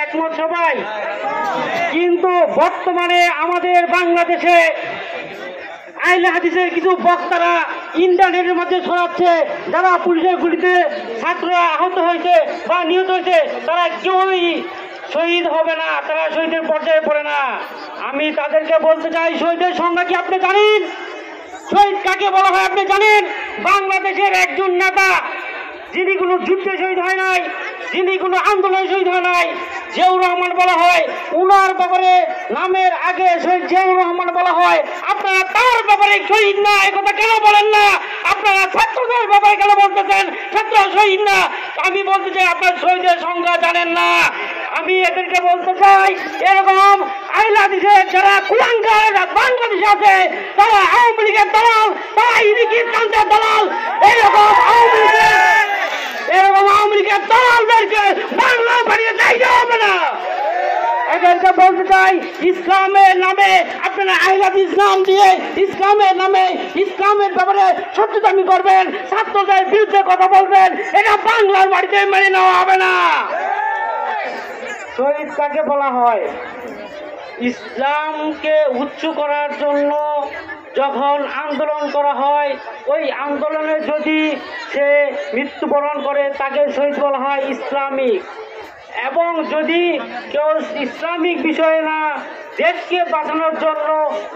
একমত সবাই। কিন্তু বর্তমানে আমাদের বাংলাদেশে আহলে হাদিসের কিছু বক্তারা ইন্টারনেটের মধ্যে ছড়াচ্ছে, যারা পুলিশের গুলিতে ছাত্ররা আহত হয়েছে বা নিহত হয়েছে তারা কেউই শহীদ হবে না, তারা শহীদের পর্যায়ে পড়ে না। আমি তাদেরকে বলতে চাই, শহীদের সংখ্যা কি আপনি জানেন? শহীদ কাকে বলা হয় আপনি জানেন? বাংলাদেশের একজন নেতা যিনি কোনো যুদ্ধে শহীদ হয় নাই, যিনি কোনো আন্দোলনে শহীদ হয় নাই, জিয়াউর রহমান বলা হয়। উনার ব্যাপারে নামের আগে শহীদ জিয়াউর রহমান বলা হয়। আপনারা তার ব্যাপারে শহীদ না একথা কেন বলেন না? আপনারা ছাত্রদের ব্যাপারে কেন বলতেছেন ছাত্র শহীদ না? আমি বলতে চাই আপনার শহীদের সংখ্যা জানেন না। আমি এদেরকে বলতে চাই, এরকম আহলে হাদিসের যারা কুলাঙ্গার বাংলাদেশে আছে, তারা আওয়ামী লীগের দালাল, তারা ইদিকির কান্তের দালাল, এরকম আওয়ামী লীগের দালালদেরকে বাংলা বাড়িয়ে চাইতে হবে না। এদেরকে বলতে চাই, ইসলামের নামে আপনারা আহলে হাদিস নাম দিয়ে ইসলামের নামে ইসলামের ব্যাপারে সত্যতামি করবেন, ছাত্রদের বিরুদ্ধে কথা বলবেন, এটা বাংলার বাড়িতে মেনে নেওয়া হবে না। শহীদ কাকে বলা হয়? ইসলামকে উচ্চ করার জন্য যখন আন্দোলন করা হয়, ওই আন্দোলনে যদি সে মৃত্যুবরণ করে তাকে শহীদ বলা হয় ইসলামিক। এবং যদি কেউ ইসলামিক বিষয়ে না, দেশকে বাঁচানোর জন্য,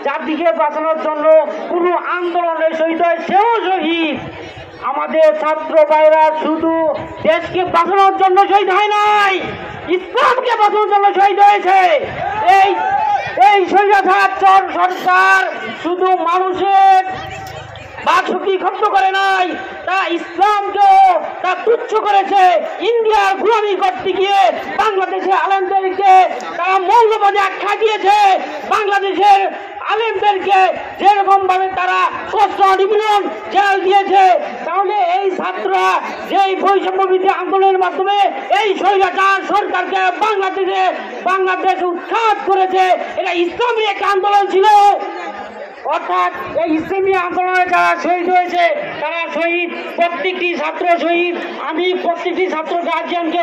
জাতিকে বাঁচানোর জন্য কোনো আন্দোলনে শহীদ হয়, সেও শহীদ। আমাদের ছাত্র ভাইরা শুধু দেশকে বাঁচানোর জন্য শহীদ হয় নাই, ইসলামকে বাঁচানোর জন্য শহীদ হয়েছে। এই স্বৈরাচার সরকার শুধু মানুষের বাকশক্তি খর্ব করে নাই, তা ইসলামকেও তা তুচ্ছ করেছে। ইন্ডিয়ার গোলামি করতে গিয়ে বাংলাদেশের আলেমদেরকে তারা মৌলবাদী আখ্যা দিয়েছে। বাংলাদেশের আলেমদেরকে যেরকম ভাবে তারা কষ্ট নিপীড়ন জেল দিয়েছে, তাহলে এই ছাত্ররা যে বৈষম্যবিরোধী আন্দোলনের মাধ্যমে এই স্বৈরাচার সরকারকে বাংলাদেশ উৎখাত করেছে, এটা ইসলামী একটা আন্দোলন ছিল। অর্থাৎ এই ইসলামী আন্দোলনে যারা শহীদ হয়েছে তারা শহীদ, প্রত্যেকটি ছাত্র শহীদ। আমি প্রত্যেকটি ছাত্র গার্জিয়ানকে